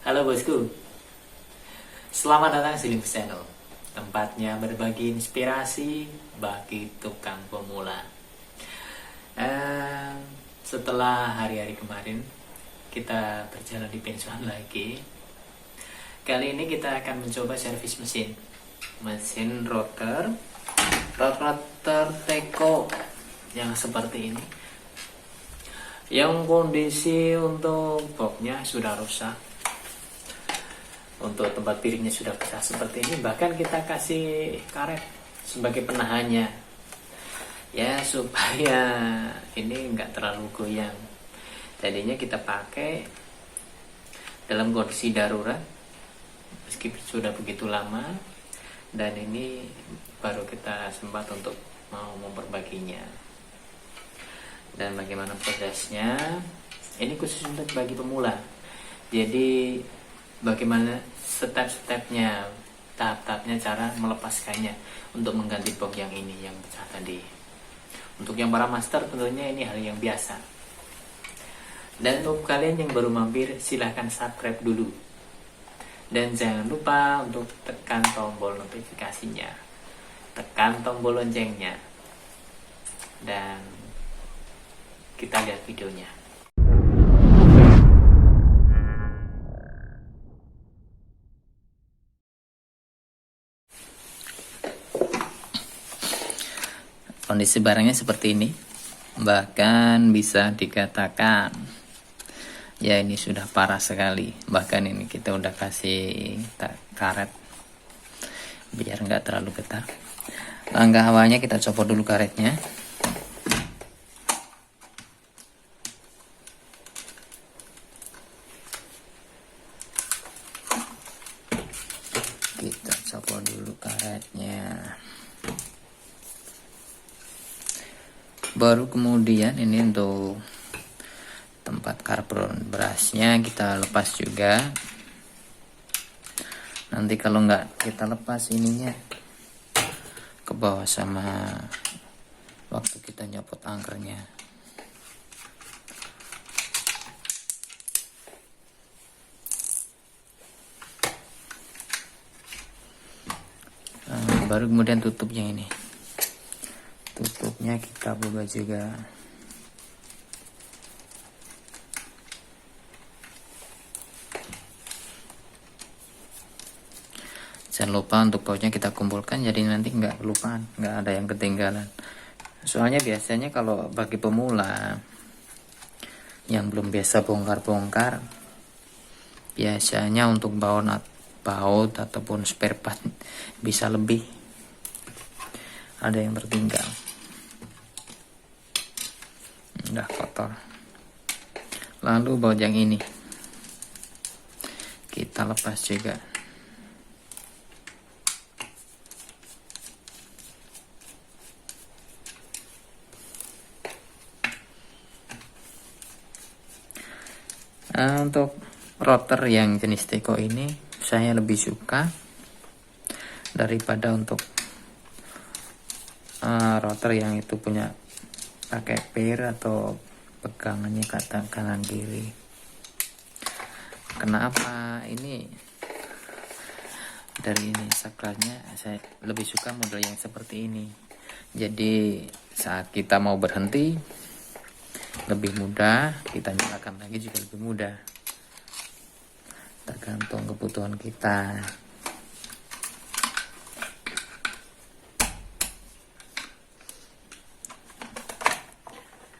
Halo bosku, selamat datang di Limbus Channel. Tempatnya berbagi inspirasi bagi tukang pemula. Setelah hari-hari kemarin kita berjalan di pensuan lagi. Kali ini kita akan mencoba servis mesin rotor Teko yang seperti ini. Yang kondisi untuk boxnya sudah rusak, untuk tempat piringnya sudah pecah seperti ini, bahkan kita kasih karet sebagai penahannya ya, supaya ini enggak terlalu goyang. Jadinya kita pakai dalam kondisi darurat meskipun sudah begitu lama, dan ini baru kita sempat untuk mau memperbaginya. Dan bagaimana prosesnya, ini khusus untuk bagi pemula. Jadi bagaimana step-stepnya, tahap-tahapnya, cara melepaskannya untuk mengganti box yang ini yang pecah tadi. Untuk yang para master tentunya ini hal yang biasa. Dan untuk kalian yang baru mampir, silahkan subscribe dulu. Dan jangan lupa untuk tekan tombol notifikasinya, tekan tombol loncengnya, dan kita lihat videonya. Kondisi barangnya seperti ini, bahkan bisa dikatakan ya ini sudah parah sekali. Bahkan ini kita udah kasih karet biar nggak terlalu getah. Langkah awalnya kita copot dulu karetnya. Kita copot dulu karetnya. Baru kemudian ini untuk tempat karbon berasnya kita lepas juga. Nanti kalau nggak kita lepas ininya ke bawah sama waktu kita nyopot angkernya. Baru kemudian tutupnya ini. Tutupnya kita buka juga. Jangan lupa untuk bautnya kita kumpulkan, jadi nanti nggak kelupaan, nggak ada yang ketinggalan. Soalnya biasanya kalau bagi pemula yang belum biasa bongkar-bongkar, biasanya untuk baut ataupun spare part bisa lebih ada yang tertinggal, udah kotor. Lalu baut yang ini kita lepas juga. Untuk rotor yang jenis Teko ini saya lebih suka daripada untuk rotor yang itu punya pakai pair atau pegangannya kata kanan kiri. Kenapa? Ini dari ini saklarnya saya lebih suka model yang seperti ini. Jadi saat kita mau berhenti lebih mudah, kita nyalakan lagi juga lebih mudah, tergantung kebutuhan kita.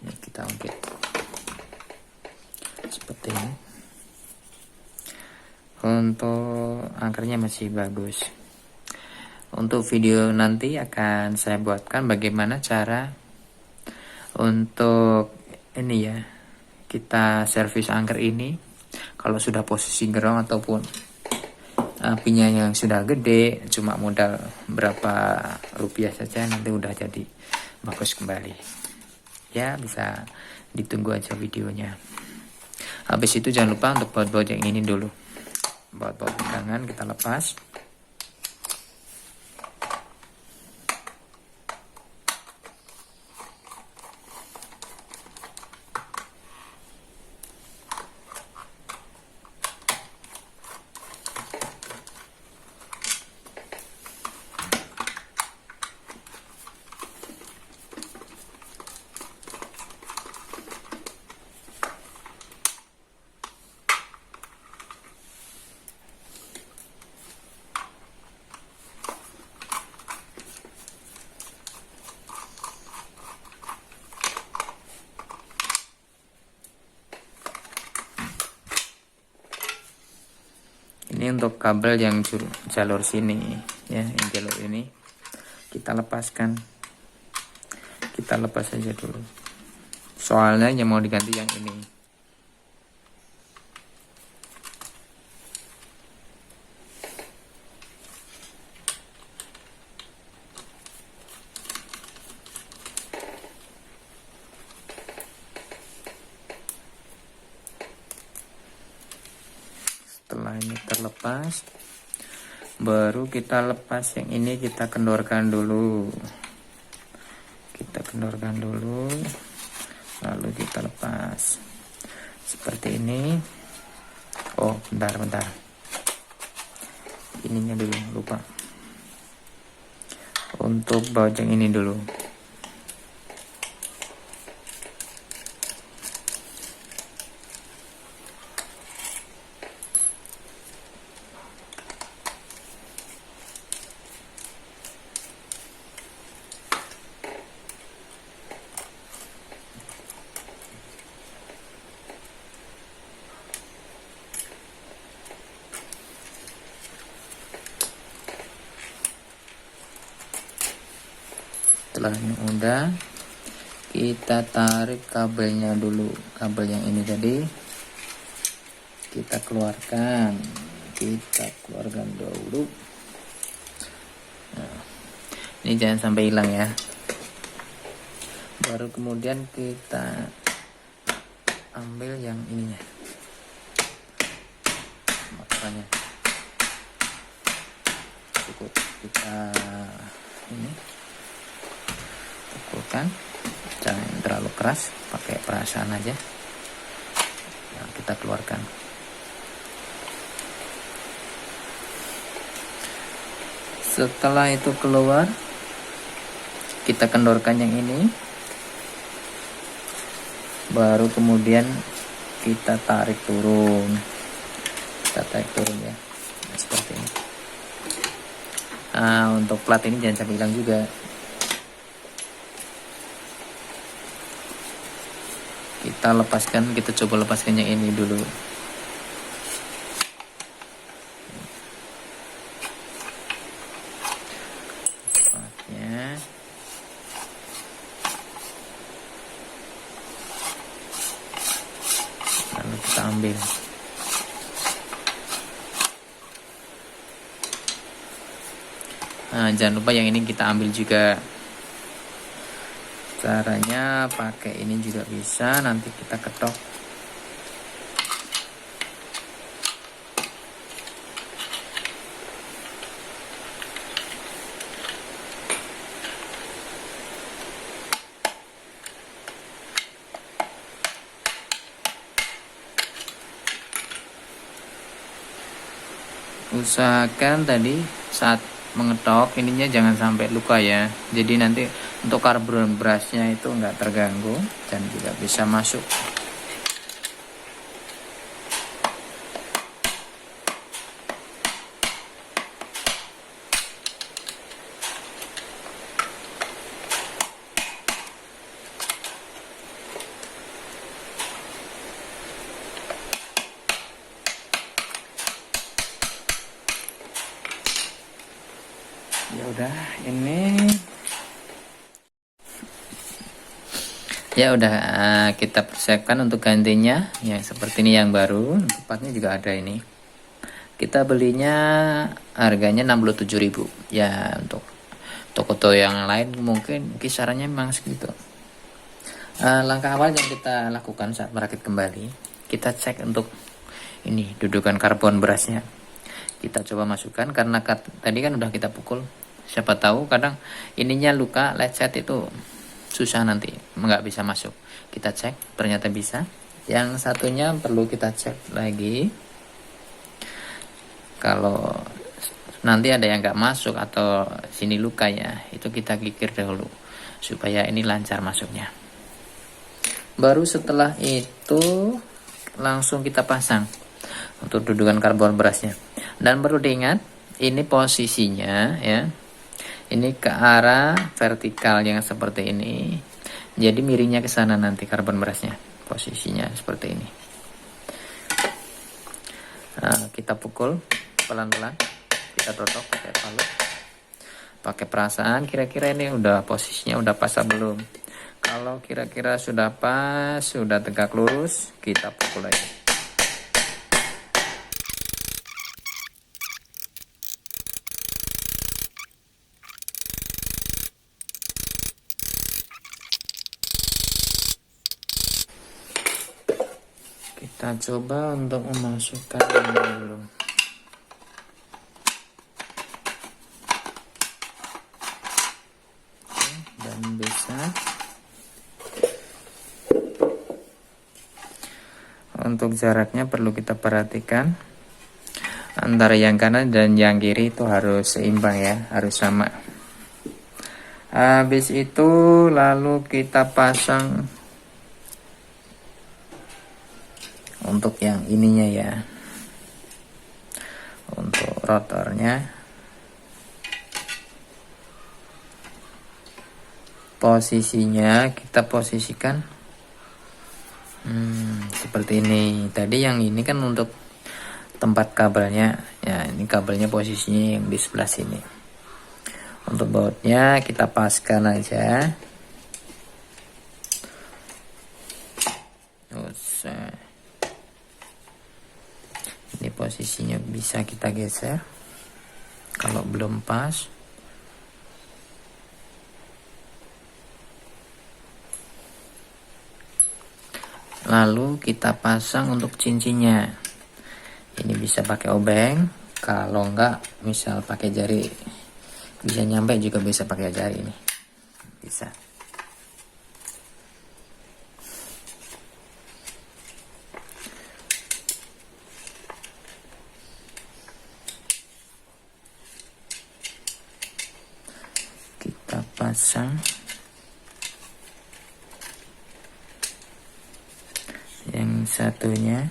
Ini kita ungkit seperti ini. Untuk angkernya masih bagus. Untuk video nanti akan saya buatkan bagaimana cara untuk ini ya, kita servis angker ini kalau sudah posisi gerong ataupun apinya yang sudah gede, cuma modal berapa rupiah saja nanti udah jadi bagus kembali ya. Bisa ditunggu aja videonya. Habis itu jangan lupa untuk baut-baut yang ini dulu, baut-baut pegangan kita lepas. Ini untuk kabel yang jalur sini ya, yang jalur ini kita lepaskan. Kita lepas saja dulu. Soalnya yang mau diganti yang ini. Setelah ini terlepas, baru kita lepas yang ini, kita kendorkan dulu. Kita kendorkan dulu, lalu kita lepas seperti ini. Oh, bentar, ininya dulu, lupa. Untuk baut yang ini dulu. Setelah ini udah, kita tarik kabelnya dulu. Kabel yang ini tadi kita keluarkan dulu. Nah, ini jangan sampai hilang ya. Baru kemudian kita ambil yang ininya, makanya cukup kita ini pukulkan, jangan terlalu keras, pakai perasaan aja. Nah, kita keluarkan. Setelah itu keluar, kita kendorkan yang ini, baru kemudian kita tarik turun. Ya, nah, seperti ini. Nah, untuk plat ini jangan sampai hilang juga. Kita lepaskan, kita coba lepaskan yang ini dulu. Cepatnya. Lalu kita ambil. Nah, jangan lupa yang ini kita ambil juga. Caranya pakai ini juga bisa, nanti kita ketok. Usahakan tadi saat mengetok ininya jangan sampai luka ya, jadi nanti untuk karbon berasnya itu enggak terganggu dan juga bisa masuk. Ya udah, kita persiapkan untuk gantinya yang seperti ini, yang baru. Tempatnya juga ada ini. Kita belinya harganya 67.000 ya. Untuk toko-toko yang lain mungkin kisarannya memang segitu. Langkah awal yang kita lakukan saat merakit kembali, kita cek untuk ini dudukan karbon berasnya. Kita coba masukkan, karena tadi kan udah kita pukul, siapa tahu kadang ininya luka, lecet, itu susah nanti nggak bisa masuk. Kita cek, ternyata bisa. Yang satunya perlu kita cek lagi, kalau nanti ada yang nggak masuk atau sini luka ya, itu kita kikir dahulu supaya ini lancar masuknya. Baru setelah itu langsung kita pasang untuk dudukan karbon berasnya. Dan perlu diingat, ini posisinya ya, ini ke arah vertikal yang seperti ini, jadi miringnya ke sana nanti karbon berasnya, posisinya seperti ini. Nah, kita pukul pelan-pelan kita totok pakai balut, pakai perasaan kira-kira ini udah posisinya udah pas belum. Kalau kira-kira sudah pas, sudah tegak lurus, kita pukul lagi. Kita coba untuk memasukkan ini dulu. Oke, dan bisa. Untuk jaraknya perlu kita perhatikan. Antara yang kanan dan yang kiri itu harus seimbang ya, harus sama. Habis itu lalu kita pasang untuk yang ininya ya, untuk rotornya. Posisinya kita posisikan seperti ini. Tadi yang ini kan untuk tempat kabelnya ya, ini kabelnya posisinya yang di sebelah sini. Untuk bautnya kita paskan aja. Ini posisinya bisa kita geser kalau belum pas. Lalu kita pasang untuk cincinnya. Ini bisa pakai obeng, kalau enggak misal pakai jari bisa nyampe, juga bisa pakai jari ini. Bisa. Kita pasang yang satunya.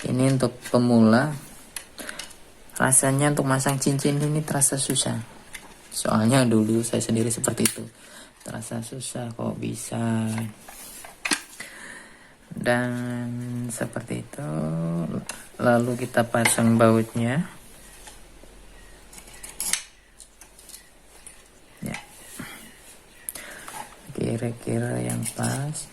Ini untuk pemula, rasanya untuk masang cincin ini terasa susah. Soalnya dulu saya sendiri seperti itu, terasa susah kok bisa. Dan seperti itu. Lalu kita pasang bautnya. Ya. Kira-kira yang pas.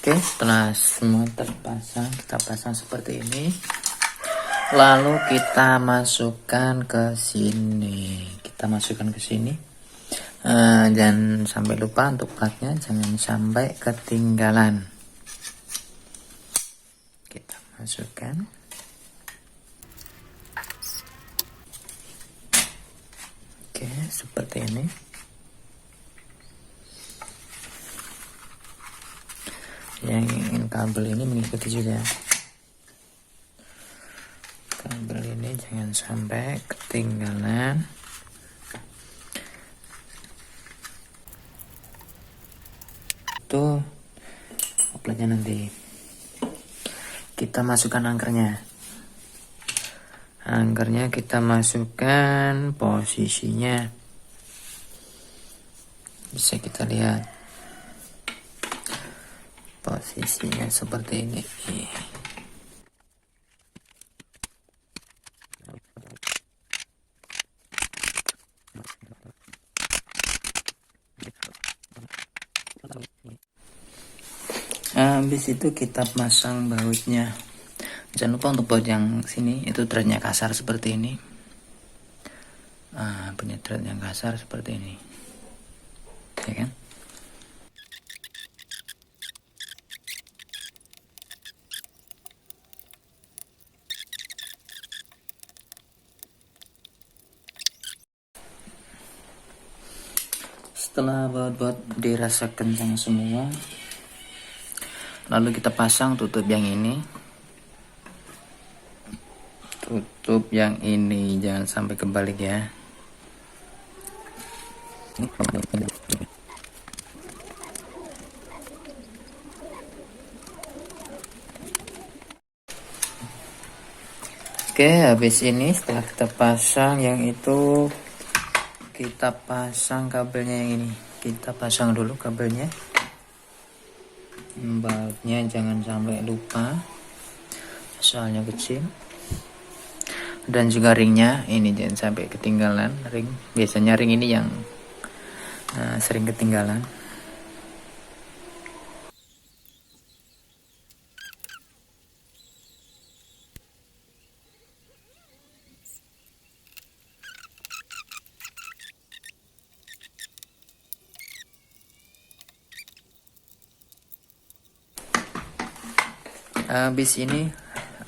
Oke, setelah semua terpasang, kita pasang seperti ini. Lalu kita masukkan ke sini. Jangan sampai lupa untuk platnya, jangan sampai ketinggalan. Kita masukkan. Oke, seperti ini. Yang ingin kabel ini mengikuti juga. Kabel ini jangan sampai ketinggalan. Itu kopletnya nanti. Kita masukkan angkernya. Angkernya kita masukkan posisinya. Bisa kita lihat. Posisinya seperti ini. Habis itu kita pasang bautnya. Jangan lupa untuk baut yang sini itu threadnya kasar seperti ini. Punya thread yang kasar seperti ini, ya kan? Setelah baut-baut dirasa kencang semua, lalu kita pasang tutup yang ini. Tutup yang ini jangan sampai kebalik ya. Oke, habis ini setelah kita pasang yang itu, kita pasang kabelnya yang ini. Kita pasang dulu kabelnya. Bulbnya jangan sampai lupa, soalnya kecil. Dan juga ringnya ini jangan sampai ketinggalan ring. Biasanya ring ini yang sering ketinggalan. Habis ini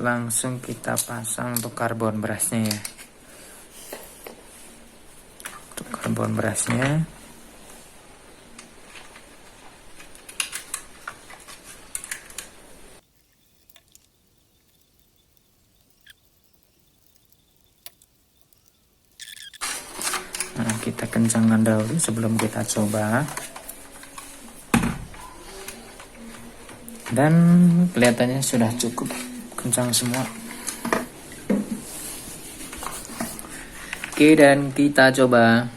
langsung kita pasang untuk karbon brasnya ya. Untuk karbon brasnya kita kencangkan dahulu sebelum kita coba. Dan kelihatannya sudah cukup kencang semua. Oke, dan kita coba.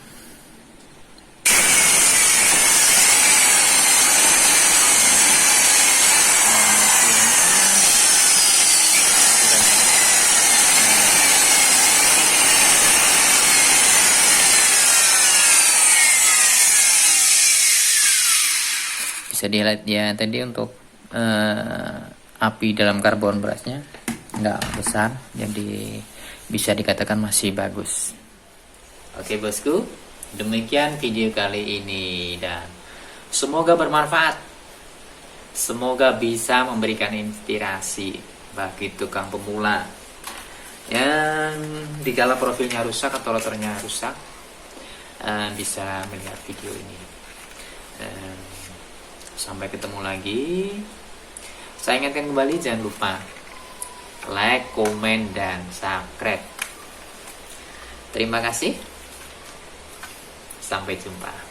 Bisa dilihat ya tadi untuk api dalam karbon brasnya nggak besar, jadi bisa dikatakan masih bagus. Oke bosku, demikian video kali ini dan semoga bermanfaat, semoga bisa memberikan inspirasi bagi tukang pemula yang dikala profilnya rusak atau rotornya rusak bisa melihat video ini. Sampai ketemu lagi. Saya ingatkan kembali, jangan lupa like, komen, dan subscribe. Terima kasih. Sampai jumpa.